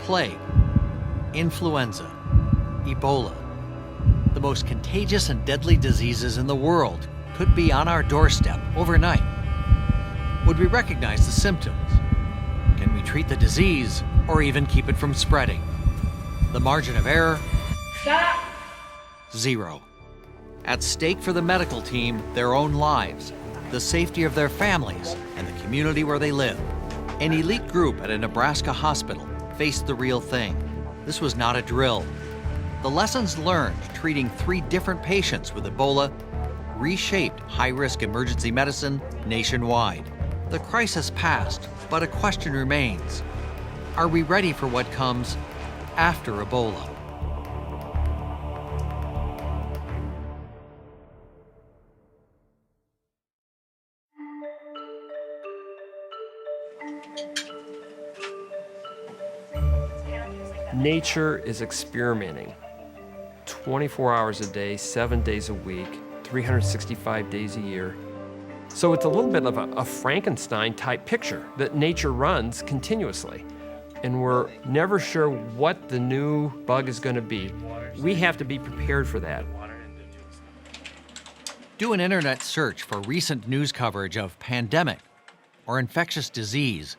plague, influenza, Ebola. The most contagious and deadly diseases in the world could be on our doorstep overnight. Would we recognize the symptoms? Can we treat the disease or even keep it from spreading? The margin of error? Stop! 0. At stake for the medical team, their own lives, the safety of their families, and the community where they live. An elite group at a Nebraska hospital faced the real thing. This was not a drill. The lessons learned treating 3 different patients with Ebola reshaped high-risk emergency medicine nationwide. The crisis passed, but a question remains. Are we ready for what comes after Ebola? Nature is experimenting 24 hours a day, 7 days a week, 365 days a year. So it's a little bit of a Frankenstein-type picture that nature runs continuously. And we're never sure what the new bug is going to be. We have to be prepared for that. Do an internet search for recent news coverage of pandemic or infectious disease,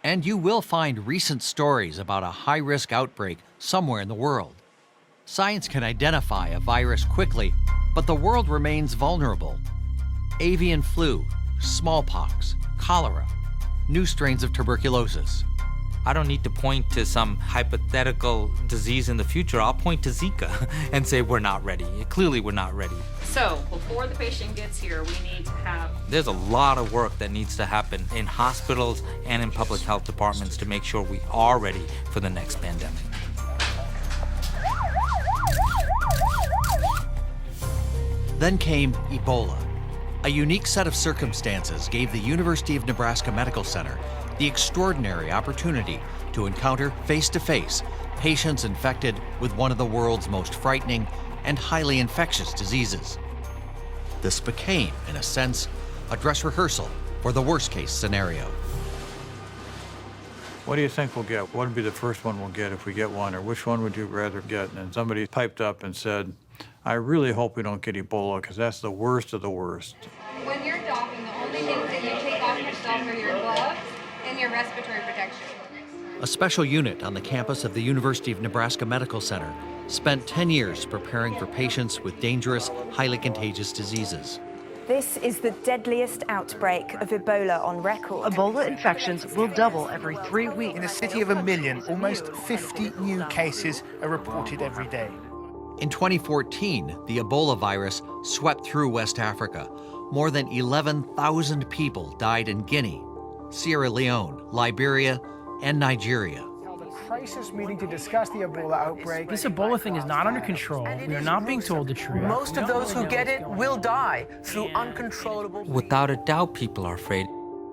and you will find recent stories about a high-risk outbreak somewhere in the world. Science can identify a virus quickly, but the world remains vulnerable. Avian flu, smallpox, cholera, new strains of tuberculosis. I don't need to point to some hypothetical disease in the future. I'll point to Zika and say we're not ready. Clearly we're not ready. So, before the patient gets here, we need to have... There's a lot of work that needs to happen in hospitals and in public health departments to make sure we are ready for the next pandemic. Then came Ebola. A unique set of circumstances gave the University of Nebraska Medical Center the extraordinary opportunity to encounter face-to-face patients infected with one of the world's most frightening and highly infectious diseases. This became, in a sense, a dress rehearsal for the worst-case scenario. What do you think we'll get? What would be the first one we'll get if we get one, or which one would you rather get? And somebody piped up and said, I really hope we don't get Ebola, because that's the worst of the worst. When you're docking, the only things that you take off yourself are your gloves and your respiratory protection. A special unit on the campus of the University of Nebraska Medical Center spent 10 years preparing for patients with dangerous, highly contagious diseases. This is the deadliest outbreak of Ebola on record. Ebola infections will double every 3 weeks. In a city of 1 million, almost 50 new cases are reported every day. In 2014, the Ebola virus swept through West Africa. More than 11,000 people died in Guinea, Sierra Leone, Liberia, and Nigeria. Crisis meeting to discuss the Ebola outbreak. This Ebola thing is not under control. We are not being told the truth. Most of those who get it will die through uncontrollable... Without a doubt, people are afraid.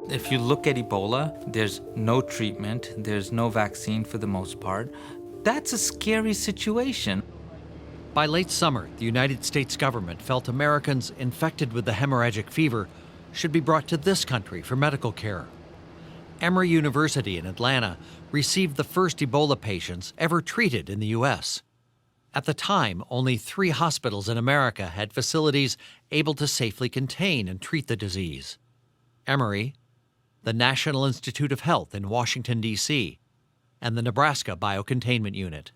If you look at Ebola, there's no treatment, there's no vaccine for the most part. That's a scary situation. By late summer, the United States government felt Americans infected with the hemorrhagic fever should be brought to this country for medical care. Emory University in Atlanta received the first Ebola patients ever treated in the U.S. At the time, only 3 hospitals in America had facilities able to safely contain and treat the disease. Emory, the National Institute of Health in Washington, D.C., and the Nebraska Biocontainment Unit.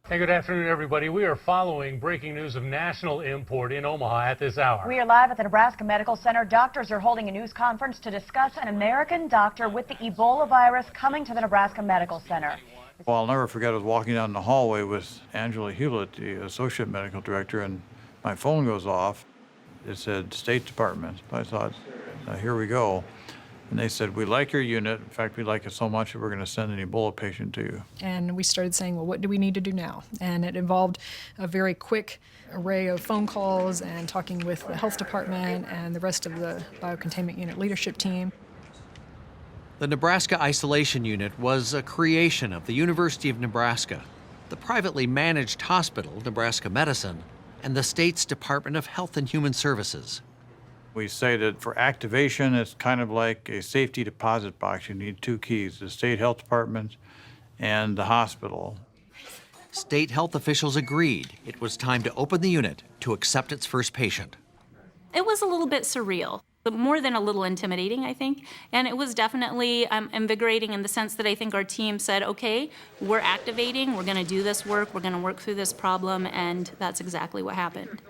Hey, good afternoon, everybody. We are following breaking news of national import in Omaha at this hour. We are live at the Nebraska Medical Center. Doctors are holding a news conference to discuss an American doctor with the Ebola virus coming to the Nebraska Medical Center. Well, I'll never forget, I was walking down the hallway with Angela Hewlett, the associate medical director, and my phone goes off. It said State Department. I thought, here we go. And they said, we like your unit. In fact, we like it so much that we're going to send an Ebola patient to you. And we started saying, well, what do we need to do now? And it involved a very quick array of phone calls and talking with the health department and the rest of the biocontainment unit leadership team. The Nebraska Isolation Unit was a creation of the University of Nebraska, the privately managed hospital, Nebraska Medicine, and the state's Department of Health and Human Services. We say that for activation, it's kind of like a safety deposit box. You need 2 keys, the state health department and the hospital. State health officials agreed it was time to open the unit to accept its first patient. It was a little bit surreal, but more than a little intimidating, I think. And it was definitely invigorating in the sense that I think our team said, okay, we're activating, we're gonna do this work, we're gonna work through this problem, and that's exactly what happened.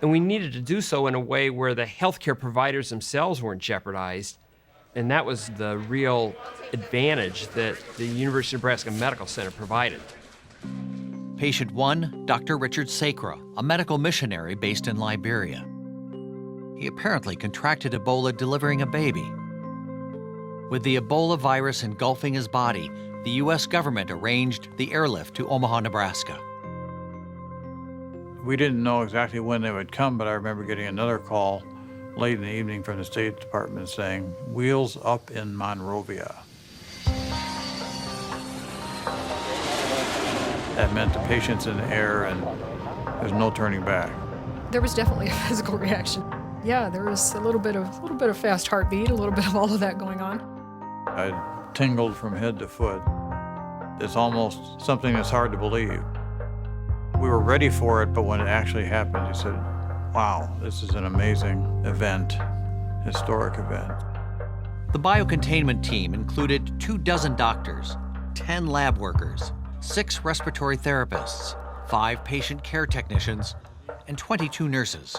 And we needed to do so in a way where the healthcare providers themselves weren't jeopardized. And that was the real advantage that the University of Nebraska Medical Center provided. Patient 1, Dr. Richard Sacra, a medical missionary based in Liberia. He apparently contracted Ebola delivering a baby. With the Ebola virus engulfing his body, the U.S. government arranged the airlift to Omaha, Nebraska. We didn't know exactly when they would come, but I remember getting another call late in the evening from the State Department saying, "Wheels up in Monrovia." That meant the patient's in the air and there's no turning back. There was definitely a physical reaction. Yeah, there was a little bit of fast heartbeat, a little bit of all of that going on. I tingled from head to foot. It's almost something that's hard to believe. We were ready for it, but when it actually happened, you said, wow, this is an amazing event, historic event. The biocontainment team included 24 doctors, 10 lab workers, 6 respiratory therapists, 5 patient care technicians, and 22 nurses.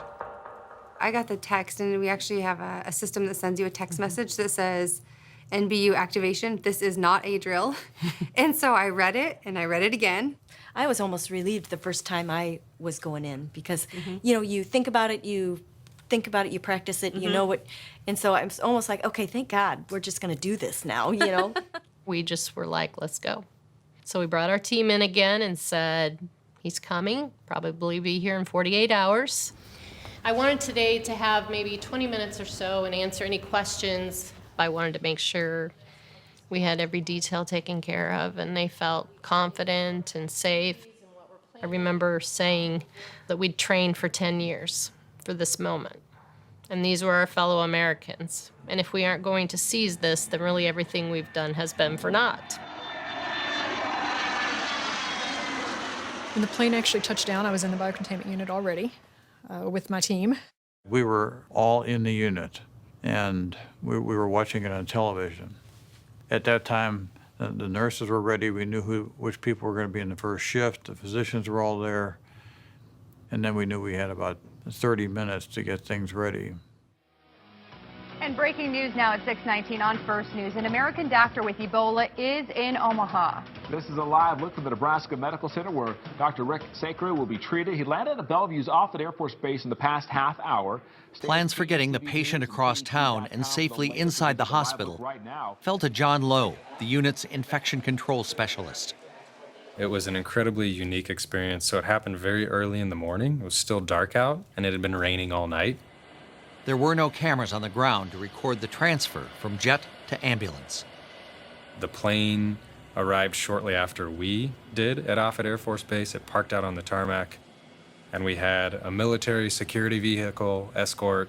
I got the text, and we actually have a system that sends you a text message that says, NBU activation, this is not a drill. And so I read it, and I read it again. I was almost relieved the first time I was going in because, you know, you think about it, you practice it, you know what, and so I'm almost like, okay, thank God, we're just gonna do this now, you know? We just were like, let's go. So we brought our team in again and said, he's coming, probably be here in 48 hours. I wanted today to have maybe 20 minutes or so and answer any questions. I wanted to make sure we had every detail taken care of and they felt confident and safe. I remember saying that we'd trained for 10 years for this moment. And these were our fellow Americans. And if we aren't going to seize this, then really everything we've done has been for naught. When the plane actually touched down, I was in the biocontainment unit already with my team. We were all in the unit, and we were watching it on television. At that time, the nurses were ready. We knew which people were going to be in the first shift. The physicians were all there. And then we knew we had about 30 minutes to get things ready. And breaking news now at 6:19 on First News. An American doctor with Ebola is in Omaha. This is a live look from the Nebraska Medical Center where Dr. Rick Sacra will be treated. He landed at Bellevue's Offutt Air Force Base in the past half hour. Plans for getting the patient across town and safely inside the hospital fell to John Lowe, the unit's infection control specialist. It was an incredibly unique experience. So it happened very early in the morning. It was still dark out, and it had been raining all night. There were no cameras on the ground to record the transfer from jet to ambulance. The plane arrived shortly after we did at Offutt Air Force Base. It parked out on the tarmac, and we had a military security vehicle escort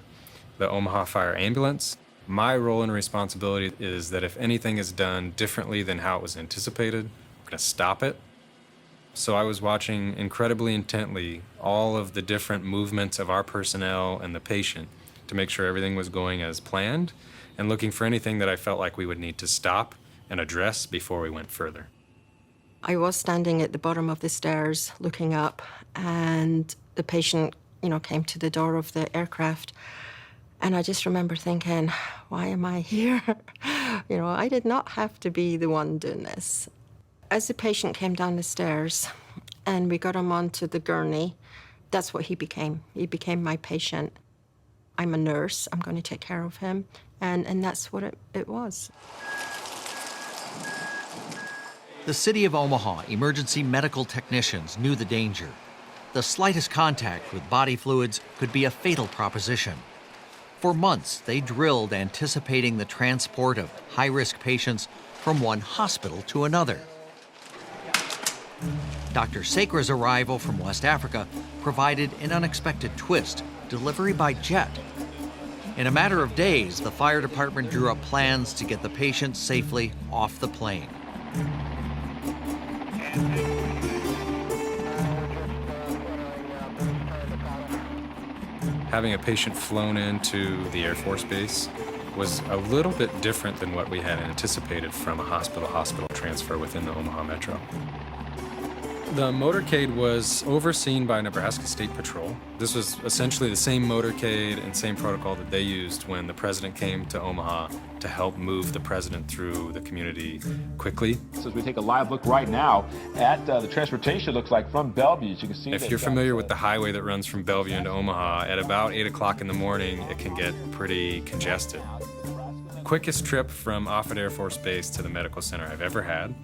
the Omaha Fire Ambulance. My role and responsibility is that if anything is done differently than how it was anticipated, we're going to stop it. So I was watching incredibly intently all of the different movements of our personnel and the patient to make sure everything was going as planned and looking for anything that I felt like we would need to stop and address before we went further. I was standing at the bottom of the stairs looking up, and the patient, came to the door of the aircraft. And I just remember thinking, why am I here? I did not have to be the one doing this. As the patient came down the stairs and we got him onto the gurney, that's what he became. He became my patient. I'm a nurse, I'm going to take care of him, and that's what it was. The city of Omaha emergency medical technicians knew the danger. The slightest contact with body fluids could be a fatal proposition. For months, they drilled anticipating the transport of high-risk patients from one hospital to another. Dr. Sacra's arrival from West Africa provided an unexpected twist: delivery by jet. In a matter of days, the fire department drew up plans to get the patient safely off the plane. Having a patient flown into the Air Force Base was a little bit different than what we had anticipated from a hospital-hospital transfer within the Omaha Metro. The motorcade was overseen by Nebraska State Patrol. This was essentially the same motorcade and same protocol that they used when the president came to Omaha to help move the president through the community quickly. So as we take a live look right now at the transportation, looks like from Bellevue, as you can see. If you're familiar with the highway that runs from Bellevue into Omaha, at about 8 o'clock in the morning, it can get pretty congested. Quickest trip from Offutt Air Force Base to the medical center I've ever had.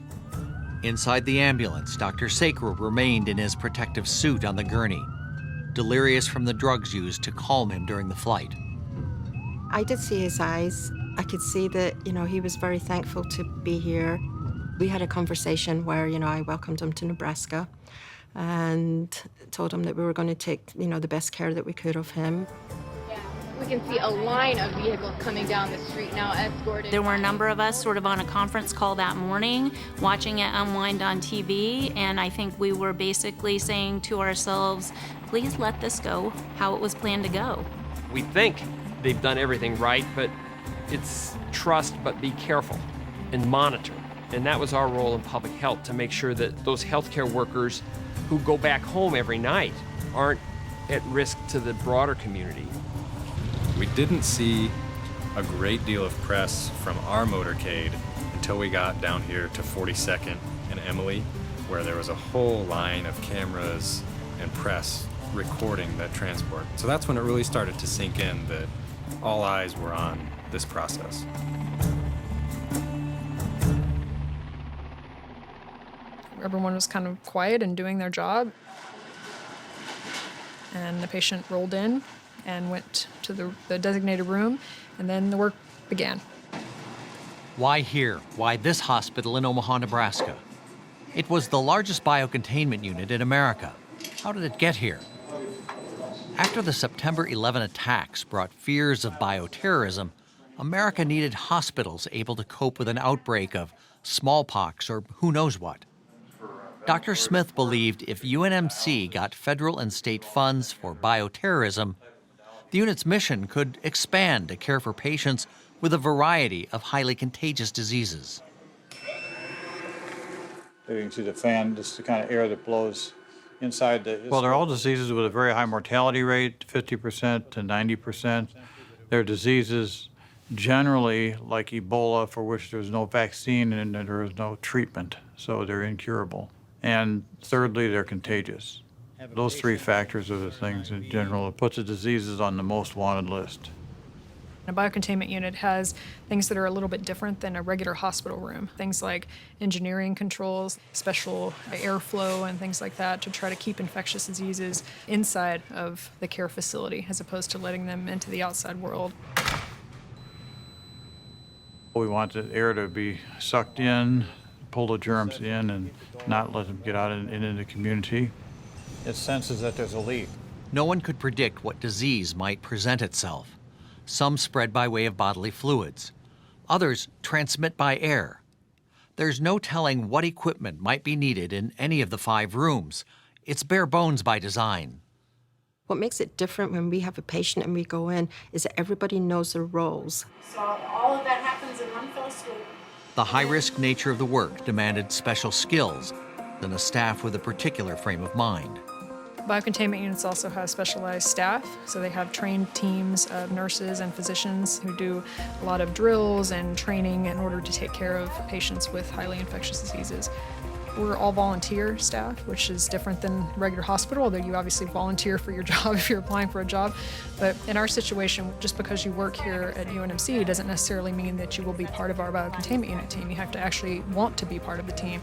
Inside the ambulance, Dr. Sacre remained in his protective suit on the gurney, delirious from the drugs used to calm him during the flight. I did see his eyes. I could see that, he was very thankful to be here. We had a conversation where, I welcomed him to Nebraska and told him that we were going to take, the best care that we could of him. We can see a line of vehicles coming down the street now, escorted. There were a number of us sort of on a conference call that morning, watching it unwind on TV, and I think we were basically saying to ourselves, please let this go how it was planned to go. We think they've done everything right, but it's trust, but be careful and monitor. And that was our role in public health, to make sure that those healthcare workers who go back home every night aren't at risk to the broader community. We didn't see a great deal of press from our motorcade until we got down here to 42nd and Emile, where there was a whole line of cameras and press recording that transport. So that's when it really started to sink in that all eyes were on this process. Everyone was kind of quiet and doing their job. And the patient rolled in and went to the designated room, and then the work began. Why here? Why this hospital in Omaha, Nebraska? It was the largest biocontainment unit in America. How did it get here? After the September 11 attacks brought fears of bioterrorism, America needed hospitals able to cope with an outbreak of smallpox or who knows what. Dr. Smith believed if UNMC got federal and state funds for bioterrorism, the unit's mission could expand to care for patients with a variety of highly contagious diseases. You can see the fan, just the kind of air that blows inside the... Well, they're all diseases with a very high mortality rate, 50% to 90%. They're diseases generally like Ebola, for which there's no vaccine and there is no treatment, so they're incurable. And thirdly, they're contagious. Those three factors are the things in general that puts the diseases on the most wanted list. A biocontainment unit has things that are a little bit different than a regular hospital room. Things like engineering controls, special airflow, and things like that to try to keep infectious diseases inside of the care facility as opposed to letting them into the outside world. We want the air to be sucked in, pull the germs in, and not let them get out into the community. It senses that there's a leak. No one could predict what disease might present itself. Some spread by way of bodily fluids. Others transmit by air. There's no telling what equipment might be needed in any of the 5 rooms. It's bare bones by design. What makes it different when we have a patient and we go in is that everybody knows their roles. So all of that happens in one fell swoop. The high-risk nature of the work demanded special skills and a staff with a particular frame of mind. Biocontainment units also have specialized staff, so they have trained teams of nurses and physicians who do a lot of drills and training in order to take care of patients with highly infectious diseases. We're all volunteer staff, which is different than regular hospital, although you obviously volunteer for your job if you're applying for a job. But in our situation, just because you work here at UNMC doesn't necessarily mean that you will be part of our biocontainment unit team. You have to actually want to be part of the team.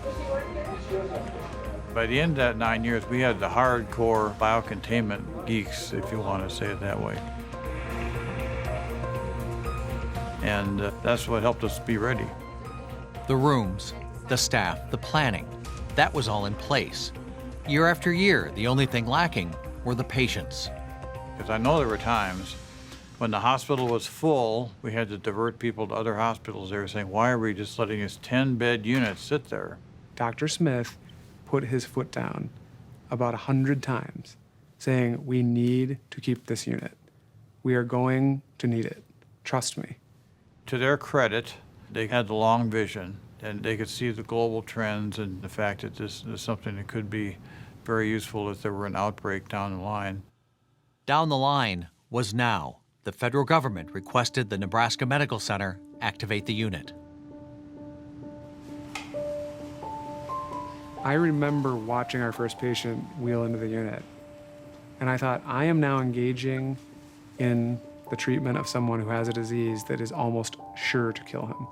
By the end of that 9 years, we had the hardcore biocontainment geeks, if you want to say it that way. And that's what helped us be ready. The rooms, the staff, the planning, that was all in place. Year after year, the only thing lacking were the patients. Because I know there were times when the hospital was full, we had to divert people to other hospitals. They were saying, why are we just letting this 10-bed unit sit there? Dr. Smith put his foot down about 100 times, saying, we need to keep this unit. We are going to need it. Trust me. To their credit, they had the long vision, and they could see the global trends and the fact that this is something that could be very useful if there were an outbreak down the line. Down the line was now. The federal government requested the Nebraska Medical Center activate the unit. I remember watching our first patient wheel into the unit, and I thought, I am now engaging in the treatment of someone who has a disease that is almost sure to kill him.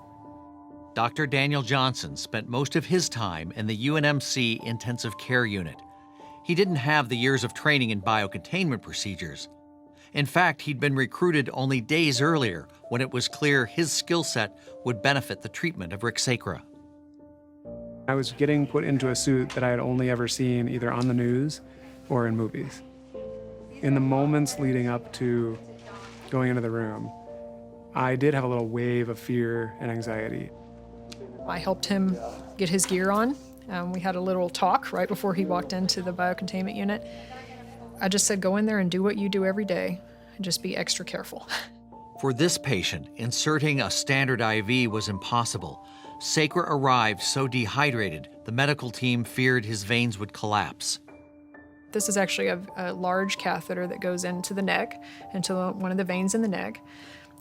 Dr. Daniel Johnson spent most of his time in the UNMC intensive care unit. He didn't have the years of training in biocontainment procedures. In fact, he'd been recruited only days earlier when it was clear his skill set would benefit the treatment of Rick Sacra. I was getting put into a suit that I had only ever seen either on the news or in movies. In the moments leading up to going into the room, I did have a little wave of fear and anxiety. I helped him get his gear on. We had a little talk right before he walked into the biocontainment unit. I just said, go in there and do what you do every day, and just be extra careful. For this patient, inserting a standard IV was impossible. Sacra arrived so dehydrated, the medical team feared his veins would collapse. This is actually a large catheter that goes into the neck, into one of the veins in the neck.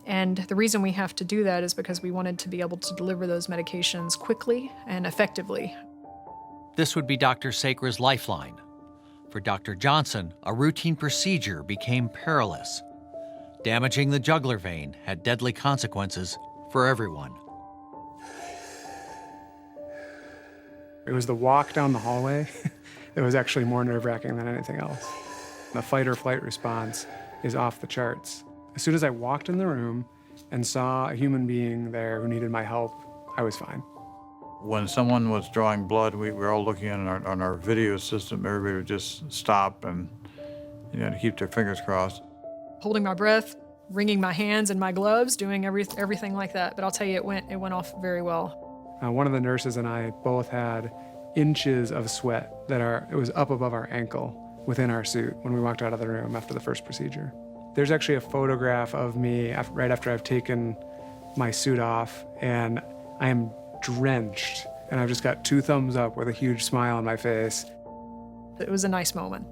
And the reason we have to do that is because we wanted to be able to deliver those medications quickly and effectively. This would be Dr. Sacra's lifeline. For Dr. Johnson, a routine procedure became perilous. Damaging the jugular vein had deadly consequences for everyone. It was the walk down the hallway that was actually more nerve-wracking than anything else. The fight or flight response is off the charts. As soon as I walked in the room and saw a human being there who needed my help, I was fine. When someone was drawing blood, we were all looking on our video system. Everybody would just stop and to keep their fingers crossed. Holding my breath, wringing my hands and my gloves, doing everything like that. But I'll tell you, it went off very well. One of the nurses and I both had inches of sweat it was up above our ankle within our suit when we walked out of the room after the first procedure. There's actually a photograph of me right after I've taken my suit off, and I am drenched, and I've just got 2 thumbs up with a huge smile on my face. It was a nice moment.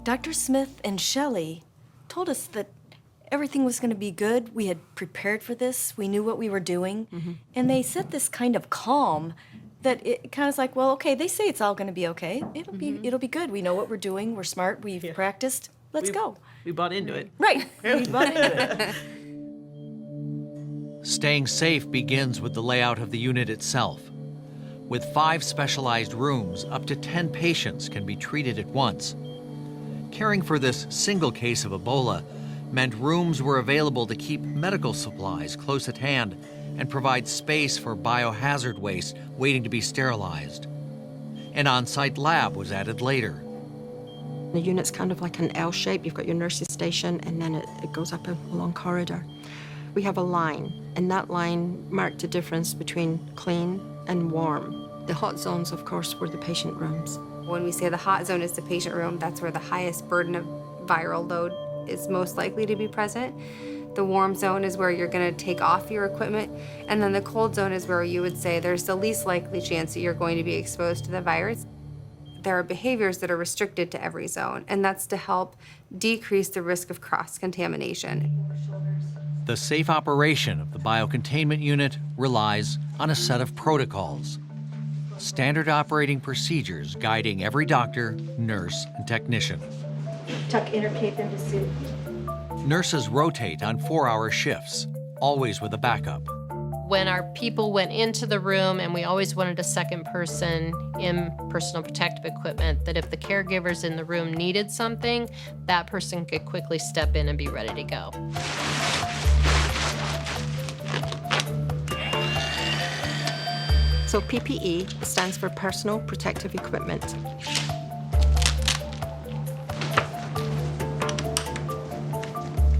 Dr. Smith and Shelley told us that everything was going to be good. We had prepared for this. We knew what we were doing. Mm-hmm. And they said this kind of calm that it kind of was like, well, okay, they say it's all going to be okay. It'll be good. We know what we're doing. We're smart. We've practiced. Let's go. We bought into it. Right. We bought into it. Staying safe begins with the layout of the unit itself. With 5 specialized rooms, up to 10 patients can be treated at once. Caring for this single case of Ebola meant rooms were available to keep medical supplies close at hand and provide space for biohazard waste waiting to be sterilized. An on-site lab was added later. The unit's kind of like an L shape. You've got your nurses station, and then it goes up a long corridor. We have a line, and that line marked the difference between clean and warm. The hot zones, of course, were the patient rooms. When we say the hot zone is the patient room, that's where the highest burden of viral load is most likely to be present. The warm zone is where you're going to take off your equipment, and then the cold zone is where you would say there's the least likely chance that you're going to be exposed to the virus. There are behaviors that are restricted to every zone, and that's to help decrease the risk of cross-contamination. The safe operation of the biocontainment unit relies on a set of protocols. Standard operating procedures guiding every doctor, nurse, and technician. Tuck inner cape into suit. Nurses rotate on 4-hour shifts, always with a backup. When our people went into the room, and we always wanted a second person in personal protective equipment, that if the caregivers in the room needed something, that person could quickly step in and be ready to go. So PPE stands for personal protective equipment.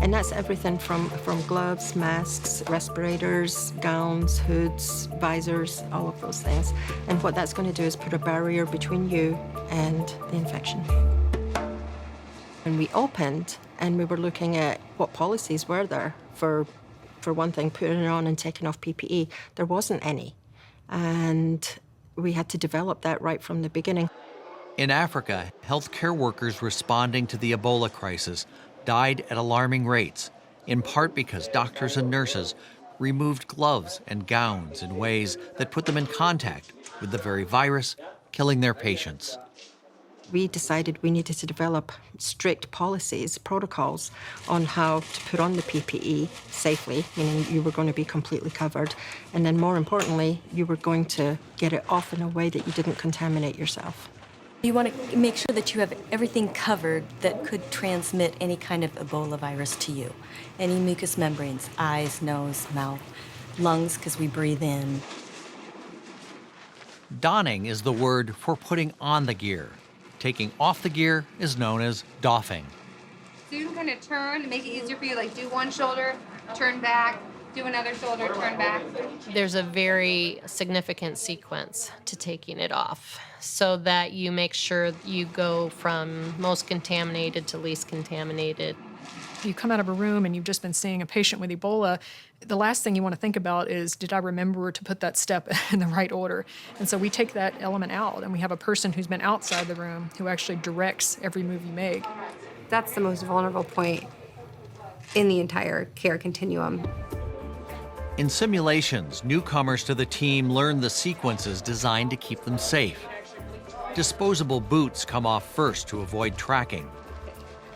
And that's everything from gloves, masks, respirators, gowns, hoods, visors, all of those things. And what that's going to do is put a barrier between you and the infection. When we opened and we were looking at what policies were there for one thing, putting it on and taking off PPE, there wasn't any. And we had to develop that right from the beginning. In Africa, healthcare workers responding to the Ebola crisis died at alarming rates, in part because doctors and nurses removed gloves and gowns in ways that put them in contact with the very virus killing their patients. We decided we needed to develop strict policies, protocols on how to put on the PPE safely, meaning you were going to be completely covered, and then more importantly, you were going to get it off in a way that you didn't contaminate yourself. You want to make sure that you have everything covered that could transmit any kind of Ebola virus to you. Any mucous membranes, eyes, nose, mouth, lungs, because we breathe in. Donning is the word for putting on the gear. Taking off the gear is known as doffing. So you can kind of turn and make it easier for you, like do one shoulder, turn back, do another shoulder, turn back. There's a very significant sequence to taking it off so that you make sure you go from most contaminated to least contaminated. You come out of a room and you've just been seeing a patient with Ebola, the last thing you want to think about is, did I remember to put that step in the right order? And so we take that element out, and we have a person who's been outside the room who actually directs every move you make. That's the most vulnerable point in the entire care continuum. In simulations, newcomers to the team learn the sequences designed to keep them safe. Disposable boots come off first to avoid tracking.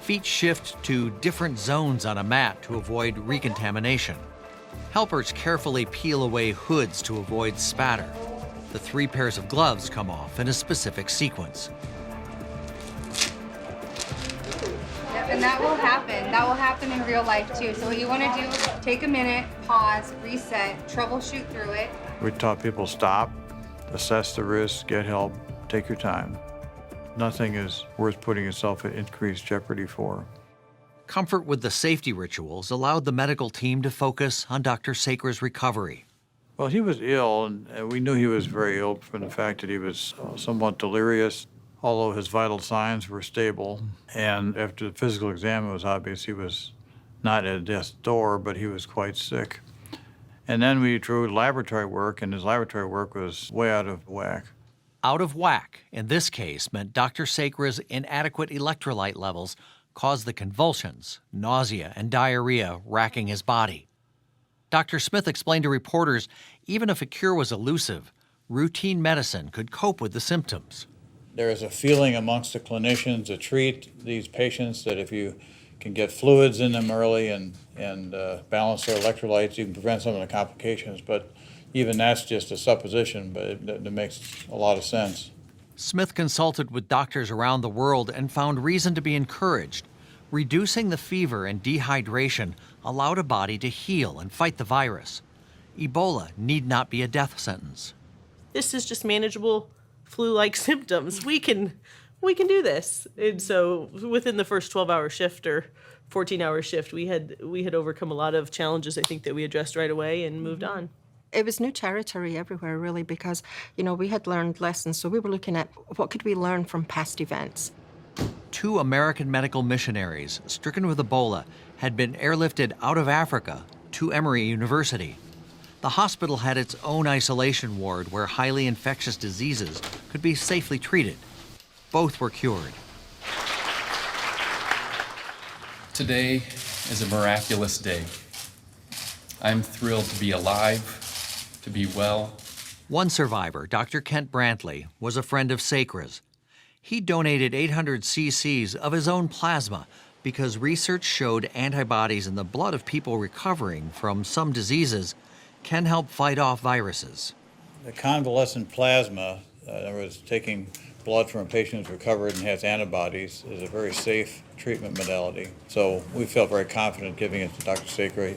Feet shift to different zones on a mat to avoid recontamination. Helpers carefully peel away hoods to avoid spatter. The 3 pairs of gloves come off in a specific sequence. And that will happen. That will happen in real life too. So what you want to do is take a minute, pause, reset, troubleshoot through it. We taught people stop, assess the risk, get help, take your time. Nothing is worth putting yourself at increased jeopardy for. Comfort with the safety rituals allowed the medical team to focus on Dr. Sacre's recovery. Well, he was ill, and we knew he was very ill from the fact that he was somewhat delirious, although his vital signs were stable. And after the physical exam, it was obvious he was not at death's door, but he was quite sick. And then we drew laboratory work, and his laboratory work was way out of whack. Out of whack, in this case, meant Dr. Sacre's inadequate electrolyte levels caused the convulsions, nausea, and diarrhea racking his body. Dr. Smith explained to reporters, even if a cure was elusive, routine medicine could cope with the symptoms. There is a feeling amongst the clinicians that treat these patients that if you can get fluids in them early and balance their electrolytes, you can prevent some of the complications. But even that's just a supposition, but it makes a lot of sense. Smith consulted with doctors around the world and found reason to be encouraged. Reducing the fever and dehydration allowed a body to heal and fight the virus. Ebola need not be a death sentence. This is just manageable flu-like symptoms. We can do this. And so within the first 12-hour shift or 14-hour shift, we had overcome a lot of challenges, I think, that we addressed right away and moved on. It was new territory everywhere, really, because, we had learned lessons. So we were looking at what could we learn from past events. 2 American medical missionaries stricken with Ebola had been airlifted out of Africa to Emory University. The hospital had its own isolation ward where highly infectious diseases could be safely treated. Both were cured. Today is a miraculous day. I'm thrilled to be alive, to be well. One survivor, Dr. Kent Brantley, was a friend of Sacre's. He donated 800 cc's of his own plasma because research showed antibodies in the blood of people recovering from some diseases can help fight off viruses. The convalescent plasma, in other words, taking blood from a patient who's recovered and has antibodies, is a very safe treatment modality. So we felt very confident giving it to Dr. Sacre.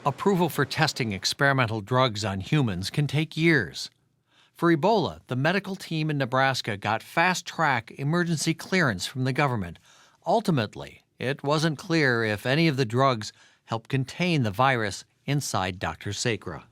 Approval for testing experimental drugs on humans can take years. For Ebola, the medical team in Nebraska got fast-track emergency clearance from the government. Ultimately, it wasn't clear if any of the drugs helped contain the virus inside Dr. Sacre.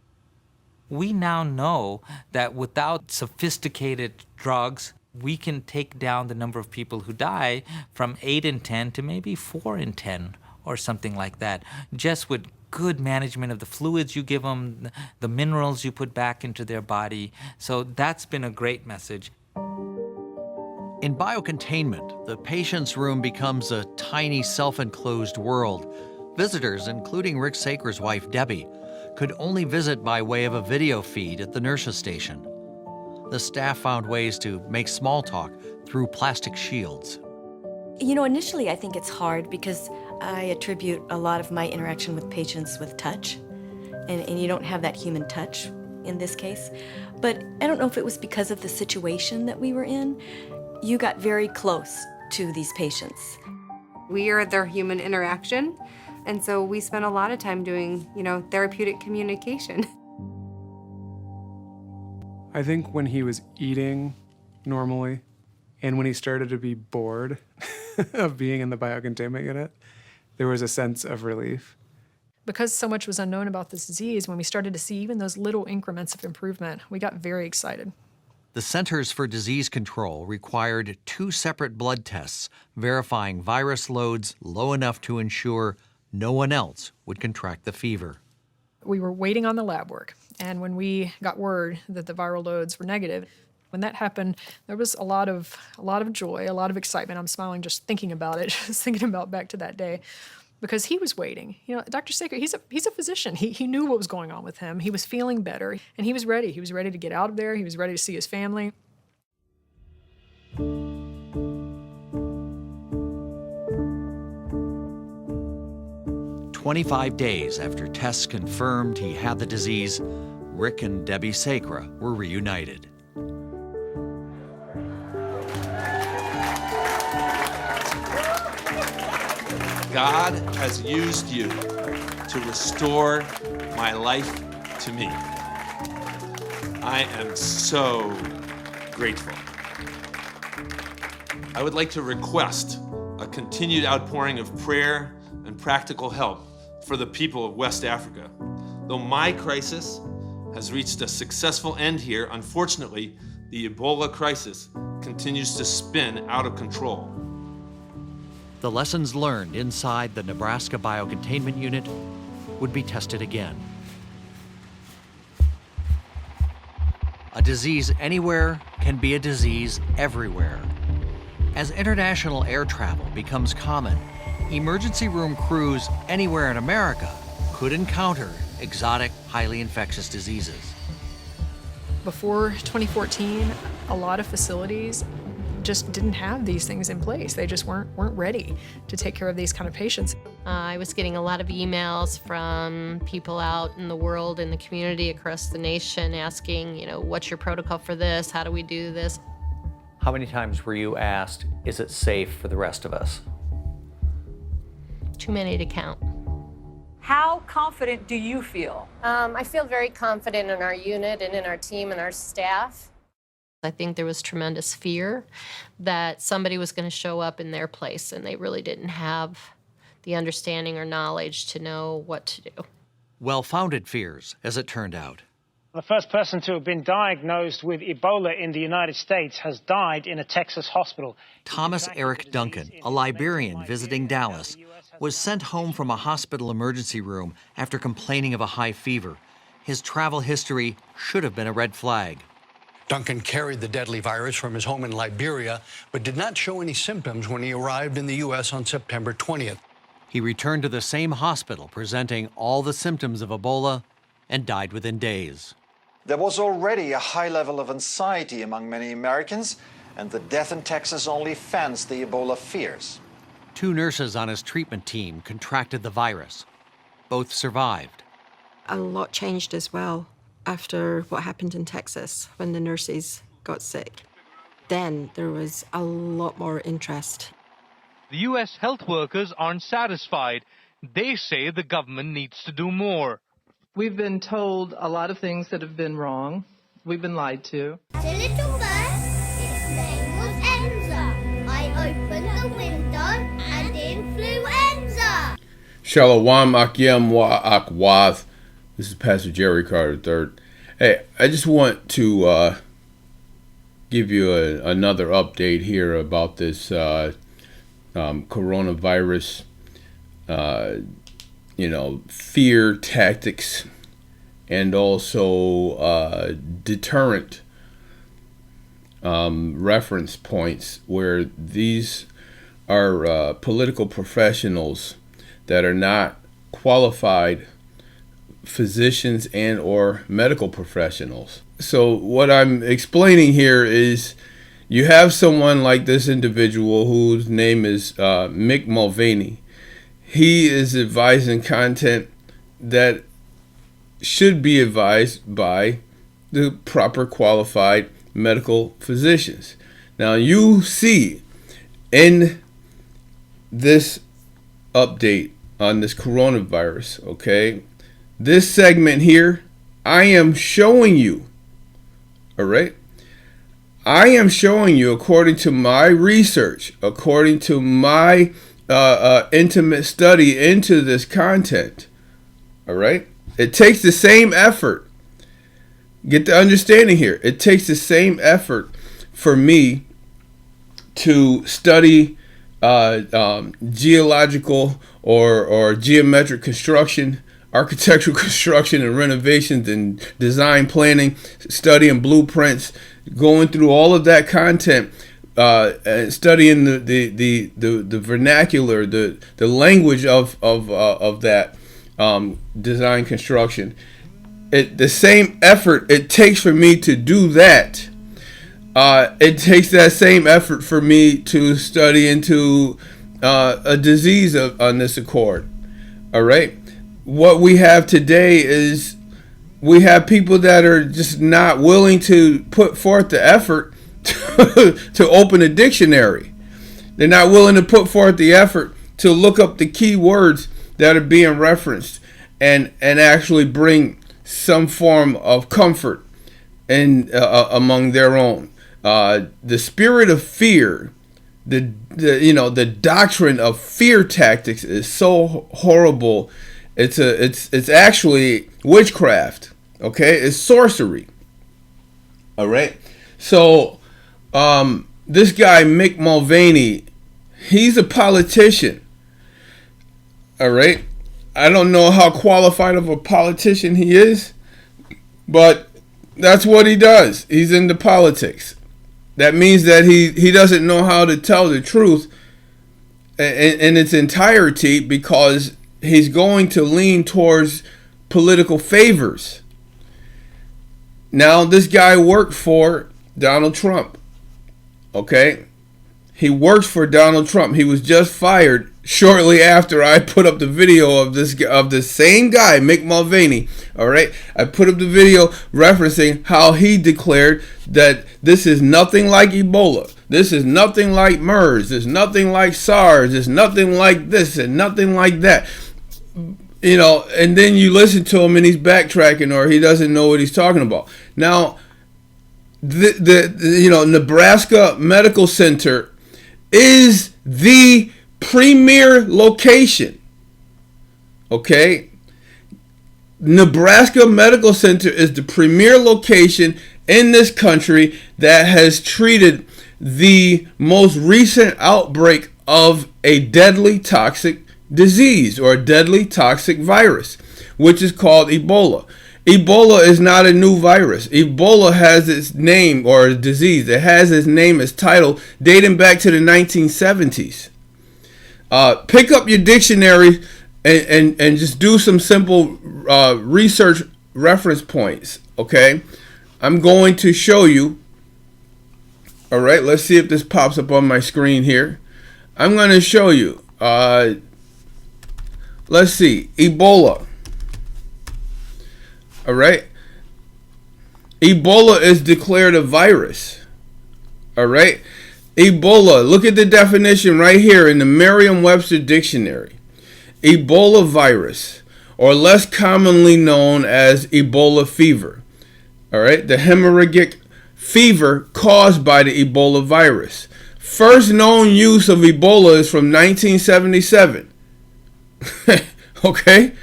We now know that without sophisticated drugs, we can take down the number of people who die from 8 in 10 to maybe 4 in 10 or something like that, just with good management of the fluids you give them, the minerals you put back into their body. So that's been a great message. In biocontainment, the patient's room becomes a tiny self-enclosed world. Visitors, including Rick Sacre's wife, Debbie, could only visit by way of a video feed at the nurses' station. The staff found ways to make small talk through plastic shields. You know, initially I think it's hard because I attribute a lot of my interaction with patients with touch, and you don't have that human touch in this case. But I don't know if it was because of the situation that we were in. You got very close to these patients. We are their human interaction, and so we spent a lot of time doing, therapeutic communication. I think when he was eating normally, and when he started to be bored of being in the biocontainment unit, there was a sense of relief. Because so much was unknown about this disease, when we started to see even those little increments of improvement, we got very excited. The Centers for Disease Control required 2 separate blood tests verifying virus loads low enough to ensure no one else would contract the fever. We were waiting on the lab work, and when we got word that the viral loads were negative, when that happened, there was a lot of joy, a lot of excitement. I'm smiling just thinking about it, just thinking about back to that day, because he was waiting. Dr. Sacre, he's a physician. He knew what was going on with him. He was feeling better, and he was ready. He was ready to get out of there. He was ready to see his family. 25 days after tests confirmed he had the disease, Rick and Debbie Sacre were reunited. God has used you to restore my life to me. I am so grateful. I would like to request a continued outpouring of prayer and practical help for the people of West Africa. Though my crisis has reached a successful end here, unfortunately, the Ebola crisis continues to spin out of control. The lessons learned inside the Nebraska Biocontainment Unit would be tested again. A disease anywhere can be a disease everywhere. As international air travel becomes common, emergency room crews anywhere in America could encounter exotic, highly infectious diseases. Before 2014, a lot of facilities just didn't have these things in place. They just weren't ready to take care of these kind of patients. I was getting a lot of emails from people out in the world, in the community, across the nation, asking, what's your protocol for this? How do we do this? How many times were you asked, is it safe for the rest of us? Too many to count. How confident do you feel? I feel very confident in our unit and in our team and our staff. I think there was tremendous fear that somebody was going to show up in their place, and they really didn't have the understanding or knowledge to know what to do. Well-founded fears, as it turned out. The first person to have been diagnosed with Ebola in the United States has died in a Texas hospital. Thomas Eric Duncan, a Liberian visiting Dallas, was sent home from a hospital emergency room after complaining of a high fever. His travel history should have been a red flag. Duncan carried the deadly virus from his home in Liberia, but did not show any symptoms when he arrived in the U.S. on September 20th. He returned to the same hospital presenting all the symptoms of Ebola and died within days. There was already a high level of anxiety among many Americans, and the death in Texas only fans the Ebola fears. 2 nurses on his treatment team contracted the virus. Both survived. A lot changed as well after what happened in Texas when the nurses got sick. Then there was a lot more interest. The U.S. health workers aren't satisfied. They say the government needs to do more. We've been told a lot of things that have been wrong. We've been lied to. A little bird, its name was Enza. I opened the window and in flew Shalom Akiem Wa Akwaz. This is Pastor Jerry Carter III. Hey, I just want to give you another update here about this coronavirus, fear tactics, and also deterrent reference points where these are political professionals that are not qualified physicians and or medical professionals. So what I'm explaining here is you have someone like this individual whose name is Mick Mulvaney. He is advising content that should be advised by the proper qualified medical physicians. Now you see in this update on this coronavirus, okay, this segment here, I am showing you, all right, I am showing you according to my research, according to my intimate study into this content, all right. It takes the same effort. Get the understanding here. It takes the same effort for me to study geological or geometric construction, architectural construction and renovations and design planning, studying blueprints, going through all of that content, studying the vernacular, the language of that design construction. The same effort it takes for me to do that. It takes that same effort for me to study into a disease on this accord. All right. What we have today is we have people that are just not willing to put forth the effort to open a dictionary. They're not willing to put forth the effort to look up the key words that are being referenced and actually bring some form of comfort in among their own. The spirit of fear, the doctrine of fear tactics is so horrible. It's actually witchcraft. Okay, it's sorcery. All right. So this guy Mick Mulvaney, he's a politician. All right. I don't know how qualified of a politician he is, but that's what he does. He's into politics. That means that he doesn't know how to tell the truth in its entirety because he's going to lean towards political favors. Now, this guy worked for Donald Trump. Okay? He works for Donald Trump. He was just fired shortly after I put up the video of the same guy, Mick Mulvaney. All right, I put up the video referencing how he declared that this is nothing like Ebola. This is nothing like MERS. It's nothing like SARS. It's nothing like this and nothing like that. You know, and then you listen to him and he's backtracking or he doesn't know what he's talking about. Now, the Nebraska Medical Center is the premier location. Okay? Nebraska Medical Center is the premier location in this country that has treated the most recent outbreak of a deadly toxic disease or a deadly toxic virus, which is called Ebola. Ebola is not a new virus. Ebola has its name, or a disease, it has its name, its title, dating back to the 1970s. Pick up your dictionary and just do some simple research reference points, okay? I'm going to show you. All right, let's see if this pops up on my screen here. I'm going to show you. Let's see, Ebola. All right. Ebola is declared a virus. All right. Ebola, look at the definition right here in the Merriam-Webster dictionary. Ebola virus, or less commonly known as Ebola fever. All right. The hemorrhagic fever caused by the Ebola virus. First known use of Ebola is from 1977. Okay?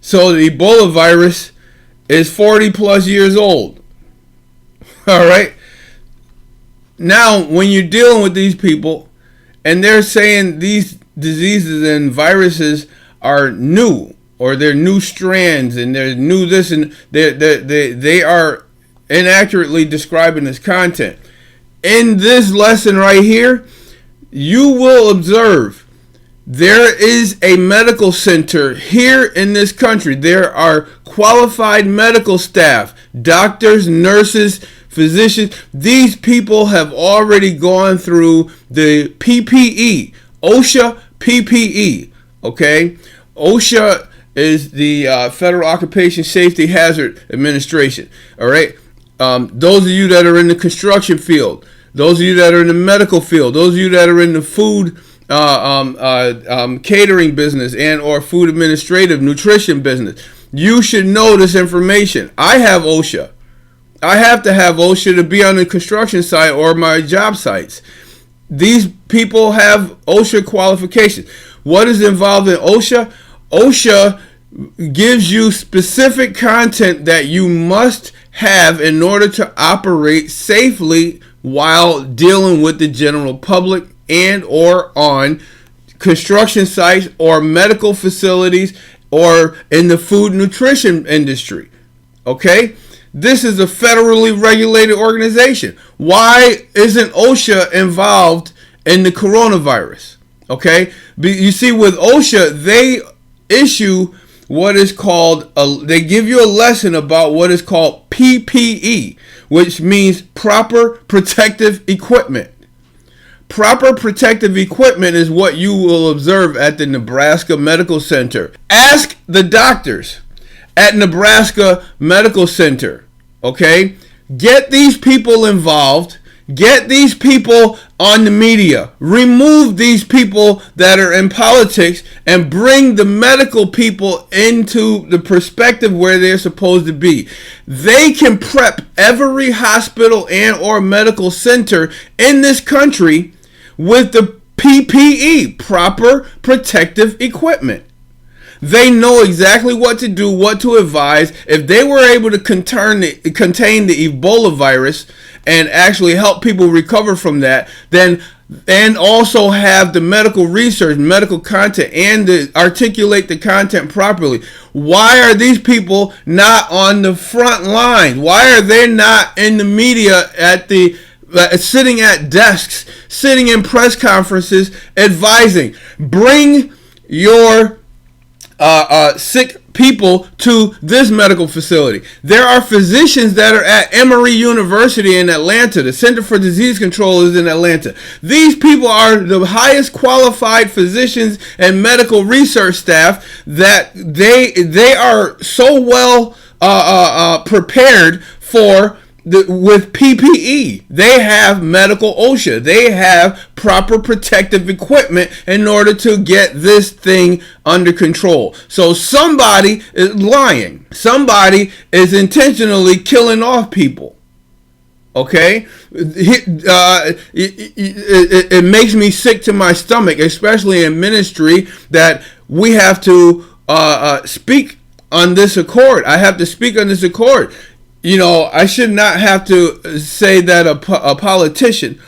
So the Ebola virus is 40 plus years old. All right? Now, when you're dealing with these people and they're saying these diseases and viruses are new, or they're new strands, and they're new this, and they are inaccurately describing this content. In this lesson right here, you will observe there is a medical center here in this country. There are qualified medical staff, doctors, nurses, physicians. These people have already gone through the PPE, OSHA PPE, okay? OSHA is the Federal Occupation Safety Hazard Administration, all right? Those of you that are in the construction field, those of you that are in the medical field, those of you that are in the food catering business and or food administrative nutrition business, you should know this information. I have OSHA. I have to have OSHA to be on the construction site or my job sites. These people have OSHA qualifications. What is involved in OSHA? OSHA gives you specific content that you must have in order to operate safely while dealing with the general public and or on construction sites or medical facilities or in the food nutrition industry. Okay? This is a federally regulated organization. Why isn't OSHA involved in the coronavirus? Okay? You see, with OSHA, they issue what is called, they give you a lesson about what is called PPE, which means proper protective equipment. Proper protective equipment is what you will observe at the Nebraska Medical Center. Ask the doctors at Nebraska Medical Center, okay? Get these people involved. Get these people on the media. Remove these people that are in politics and bring the medical people into the perspective where they're supposed to be. They can prep every hospital and or medical center in this country with the PPE, proper protective equipment. They know exactly what to do, what to advise. If they were able to contain the Ebola virus and actually help people recover from that, then and also have the medical research, medical content, and articulate the content properly. Why are these people not on the front line? Why are they not in the media at the sitting at desks, sitting in press conferences, advising? Bring your sick people to this medical facility. There are physicians that are at Emory University in Atlanta. The Center for Disease Control is in Atlanta. These people are the highest qualified physicians and medical research staff that they are so well prepared for with PPE. They have medical OSHA. They have proper protective equipment in order to get this thing under control. So somebody is lying. Somebody is intentionally killing off people. Okay? It makes me sick to my stomach, especially in ministry, that we have to speak on this accord. I have to speak on this accord. You know, I should not have to say that a politician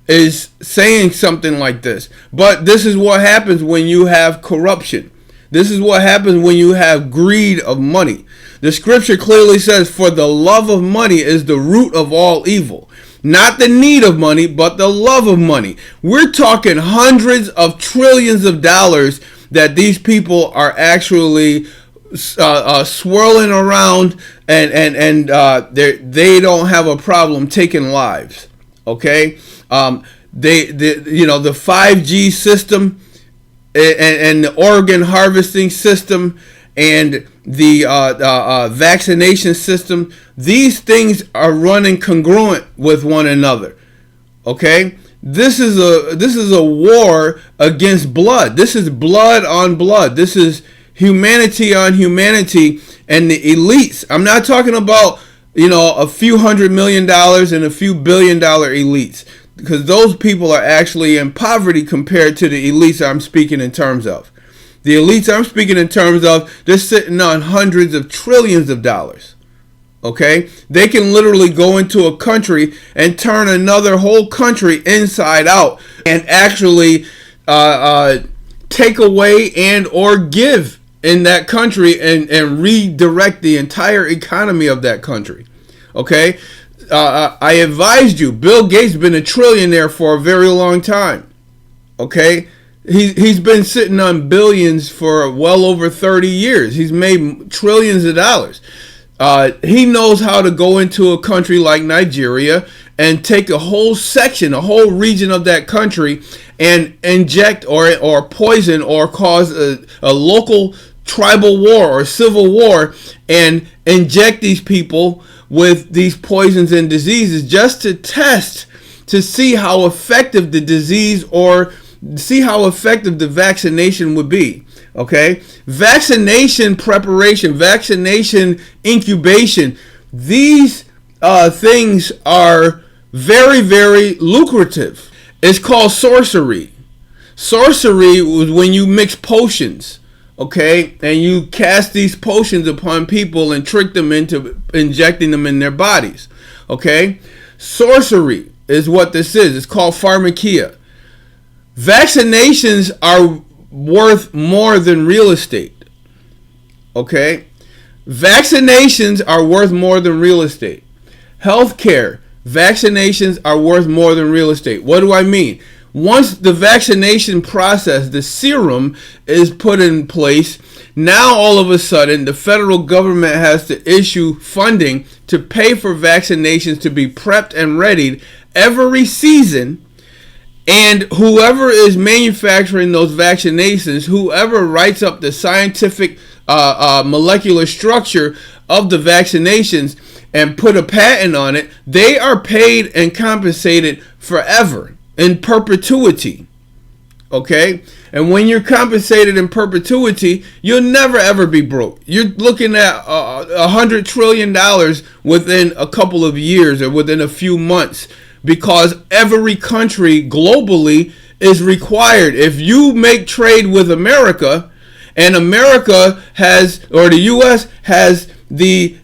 is saying something like this. But this is what happens when you have corruption. This is what happens when you have greed of money. The scripture clearly says, for the love of money is the root of all evil. Not the need of money, but the love of money. We're talking hundreds of trillions of dollars that these people are actually swirling around, and they don't have a problem taking lives. Okay, the 5G system and the organ harvesting system and the vaccination system, these things are running congruent with one another. Okay, this is a war against blood. This is blood on blood. This is humanity on humanity and the elites. I'm not talking about, a few $100 million and a few $1 billion elites, because those people are actually in poverty compared to the elites I'm speaking in terms of. The elites I'm speaking in terms of, they're sitting on hundreds of trillions of dollars. Okay? They can literally go into a country and turn another whole country inside out and actually take away and or give in that country and redirect the entire economy of that country. Okay? I advised you, Bill Gates been a trillionaire for a very long time. Okay? He's been sitting on billions for well over 30 years. He's made trillions of dollars. He knows how to go into a country like Nigeria and take a whole section, a whole region of that country and inject or poison or cause a local tribal war or civil war and inject these people with these poisons and diseases just to test to see how effective the disease or see how effective the vaccination would be. Okay? Vaccination preparation, vaccination incubation, these things are very, very lucrative. It's called sorcery. Sorcery was when you mix potions. Okay, and you cast these potions upon people and trick them into injecting them in their bodies. Okay, sorcery is what this is. It's called pharmakia. Vaccinations are worth more than real estate. Okay, vaccinations are worth more than real estate. Healthcare, vaccinations are worth more than real estate. What do I mean? Once the vaccination process, the serum, is put in place, now all of a sudden the federal government has to issue funding to pay for vaccinations to be prepped and readied every season. And whoever is manufacturing those vaccinations, whoever writes up the scientific molecular structure of the vaccinations and put a patent on it, they are paid and compensated forever. In perpetuity. Okay? And when you're compensated in perpetuity, you'll never ever be broke. You're looking at $100 trillion within a couple of years or within a few months, because every country globally is required. If you make trade with America, and America has, or the U.S. has the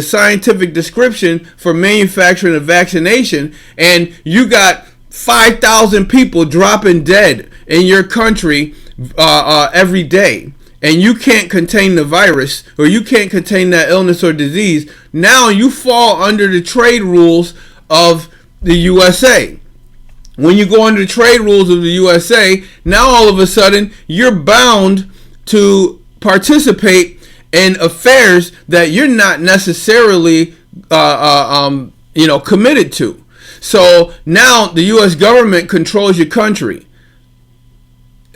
scientific description for manufacturing a vaccination, and you got 5,000 people dropping dead in your country every day, and you can't contain the virus, or you can't contain that illness or disease, now you fall under the trade rules of the USA. When you go under the trade rules of the USA, now all of a sudden you're bound to participate in affairs that you're not necessarily committed to. So now the U.S. government controls your country.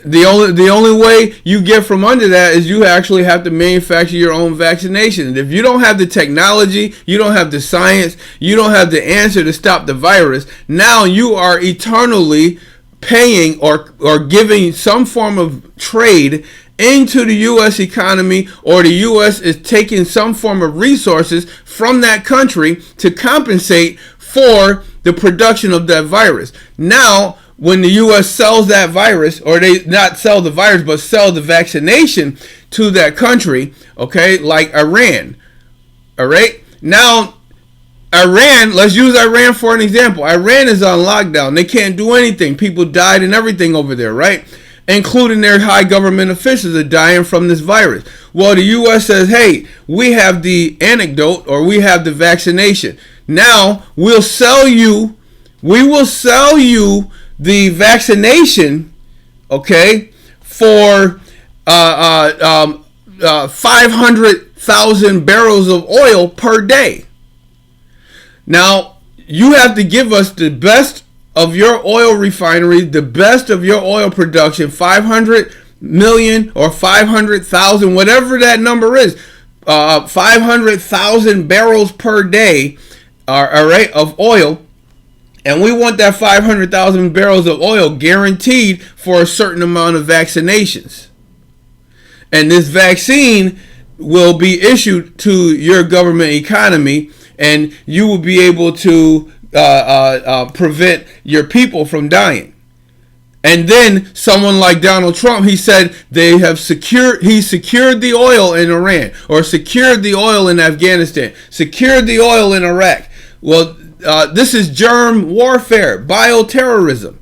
The only way you get from under that is you actually have to manufacture your own vaccinations. If you don't have the technology, you don't have the science, you don't have the answer to stop the virus, now you are eternally paying or giving some form of trade into the U.S. economy, or the U.S. is taking some form of resources from that country to compensate for the production of that virus. Now, when the U.S. sells that virus, or they not sell the virus, but sell the vaccination to that country, okay, like Iran, all right? Now, Iran, let's use Iran for an example. Iran is on lockdown. They can't do anything. People died and everything over there, right? Including their high government officials are dying from this virus. Well, the U.S. says, hey, we have the antidote, or we have the vaccination. Now we will sell you the vaccination, okay, for 500,000 barrels of oil per day. Now you have to give us the best of your oil refineries, the best of your oil production, 500 million or 500,000, whatever that number is, 500,000 barrels per day. All right, of oil, and we want that 500,000 barrels of oil guaranteed for a certain amount of vaccinations. And this vaccine will be issued to your government economy, and you will be able to prevent your people from dying. And then someone like Donald Trump, he said he secured the oil in Iran, or secured the oil in Afghanistan, secured the oil in Iraq. Well, this is germ warfare, bioterrorism.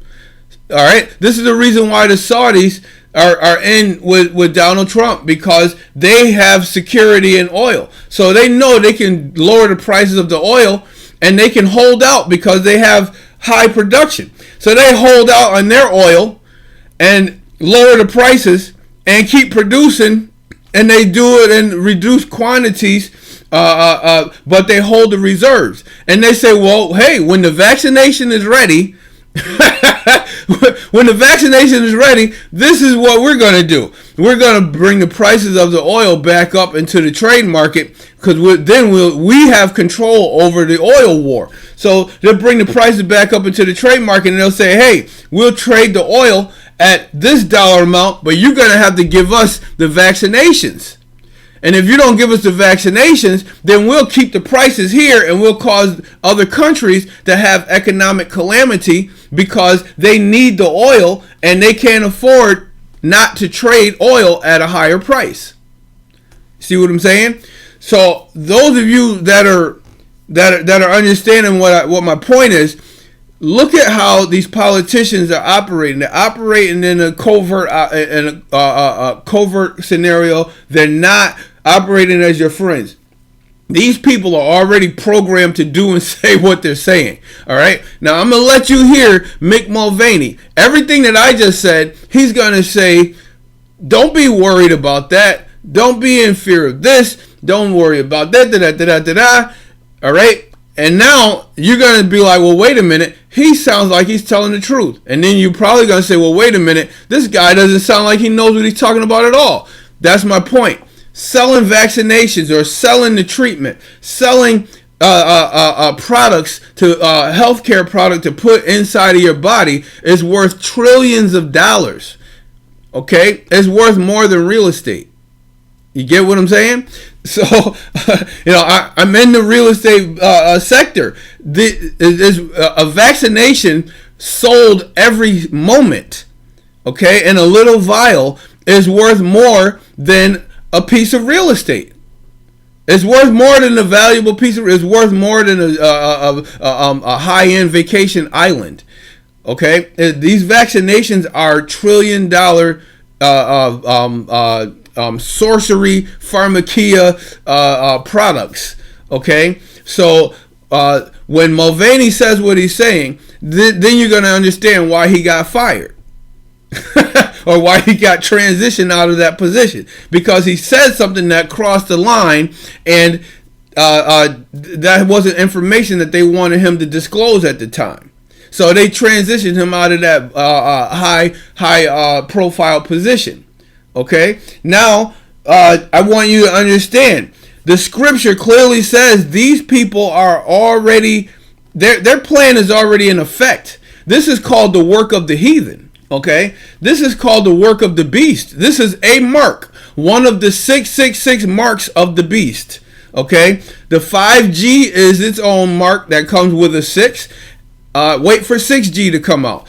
All right, this is the reason why the Saudis are in with Donald Trump, because they have security in oil. So they know they can lower the prices of the oil, and they can hold out because they have high production. So they hold out on their oil and lower the prices and keep producing, and they do it in reduced quantities, but they hold the reserves. And they say, well, hey, when the vaccination is ready, when the vaccination is ready, this is what we're going to do. We're going to bring the prices of the oil back up into the trade market, because then we have control over the oil war. So they'll bring the prices back up into the trade market, and they'll say, hey, we'll trade the oil at this dollar amount, but you're going to have to give us the vaccinations. And if you don't give us the vaccinations, then we'll keep the prices here, and we'll cause other countries to have economic calamity, because they need the oil and they can't afford not to trade oil at a higher price. See what I'm saying? So those of you that are understanding what my point is, look at how these politicians are operating. They're operating in a covert covert scenario. They're not operating as your friends. These people are already programmed to do and say what they're saying. All right. Now I'm gonna let you hear Mick Mulvaney. Everything that I just said, he's gonna say, "Don't be worried about that. Don't be in fear of this. Don't worry about that." All right. And now you're going to be like, well, wait a minute. He sounds like he's telling the truth. And then you're probably going to say, well, wait a minute. This guy doesn't sound like he knows what he's talking about at all. That's my point. Selling vaccinations, or selling the treatment, selling products to healthcare product to put inside of your body is worth trillions of dollars. Okay? It's worth more than real estate. You get what I'm saying? So, I'm in the real estate sector. There's a vaccination sold every moment, okay? And a little vial is worth more than a piece of real estate. It's worth more than a valuable piece of. It's worth more than a high-end vacation island. Okay, these vaccinations are $trillion sorcery pharmakia products. Okay, so when Mulvaney says what he's saying, then you're going to understand why he got fired. Or why he got transitioned out of that position, because he said something that crossed the line, and that wasn't information that they wanted him to disclose at the time. So they transitioned him out of that high profile position. Okay, now I want you to understand, the scripture clearly says these people are already, their plan is already in effect. This is called the work of the heathen. Okay, this is called the work of the beast. This is a mark, one of the 666 marks of the beast. Okay, the 5G is its own mark that comes with a 6. Wait for 6G to come out.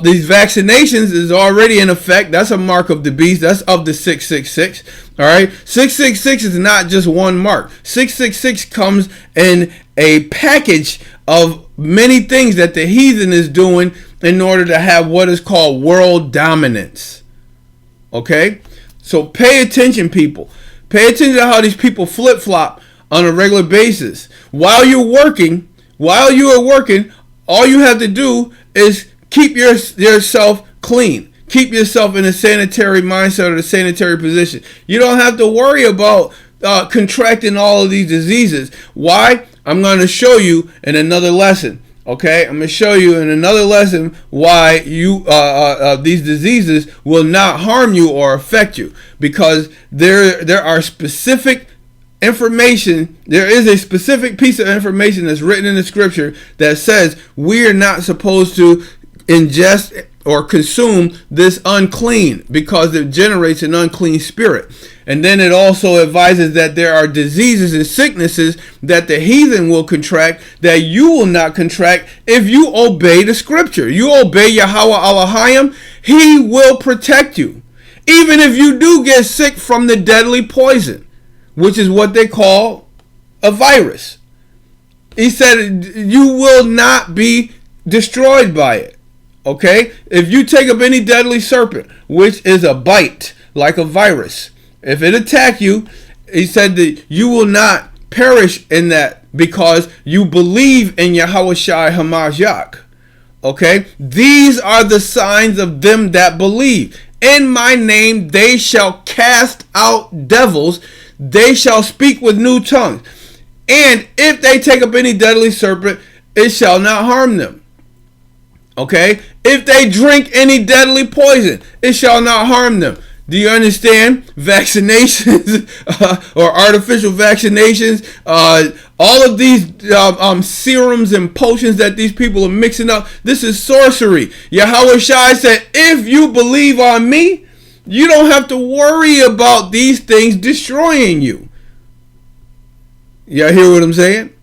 These vaccinations is already in effect. That's a mark of the beast. That's of the 666. All right, 666 is not just one mark. 666 comes in a package of many things that the heathen is doing in order to have what is called world dominance. Okay? So pay attention, people. Pay attention to how these people flip-flop on a regular basis. While you are working, all you have to do is keep yourself clean. Keep yourself in a sanitary mindset or a sanitary position. You don't have to worry about contracting all of these diseases. Why? I'm going to show you in another lesson. Okay, I'm going to show you in another lesson why these diseases will not harm you or affect you, because there are specific information. There is a specific piece of information that's written in the scripture that says we are not supposed to ingest or consume this unclean, because it generates an unclean spirit. And then it also advises that there are diseases and sicknesses that the heathen will contract that you will not contract if you obey the scripture. You obey Yahweh Elohim, he will protect you. Even if you do get sick from the deadly poison, which is what they call a virus. He said you will not be destroyed by it. Okay? If you take up any deadly serpent, which is a bite, like a virus, if it attack you, he said that you will not perish in that because you believe in Yahweh Shai Hamashiach. Okay? These are the signs of them that believe. In my name they shall cast out devils. They shall speak with new tongues. And if they take up any deadly serpent, it shall not harm them. Okay? If they drink any deadly poison, it shall not harm them. Do you understand? Vaccinations or artificial vaccinations, all of these serums and potions that these people are mixing up, this is sorcery. Yahweh Shai said, if you believe on me, you don't have to worry about these things destroying you. Y'all hear what I'm saying?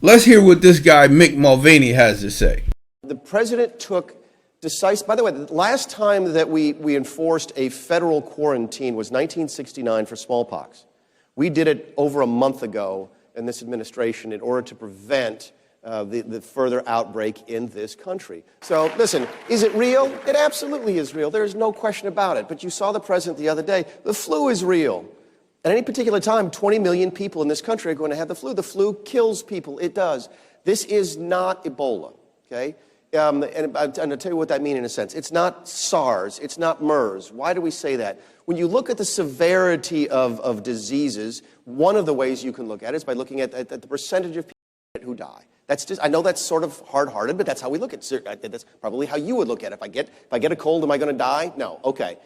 Let's hear what this guy, Mick Mulvaney, has to say. The president took decisive, by the way, the last time that we enforced a federal quarantine was 1969 for smallpox. We did it over a month ago in this administration in order to prevent the further outbreak in this country. So listen, is it real? It absolutely is real. There's no question about it. But you saw the president the other day. The flu is real. At any particular time, 20 million people in this country are going to have the flu. The flu kills people. It does. This is not Ebola, okay? And I'm going to tell you what that means in a sense. It's not SARS. It's not MERS. Why do we say that? When you look at the severity of diseases, one of the ways you can look at it is by looking at the percentage of people who die. That's just, I know that's sort of hard-hearted, but that's how we look at it. That's probably how you would look at it. If I get a cold, am I going to die? No. Okay.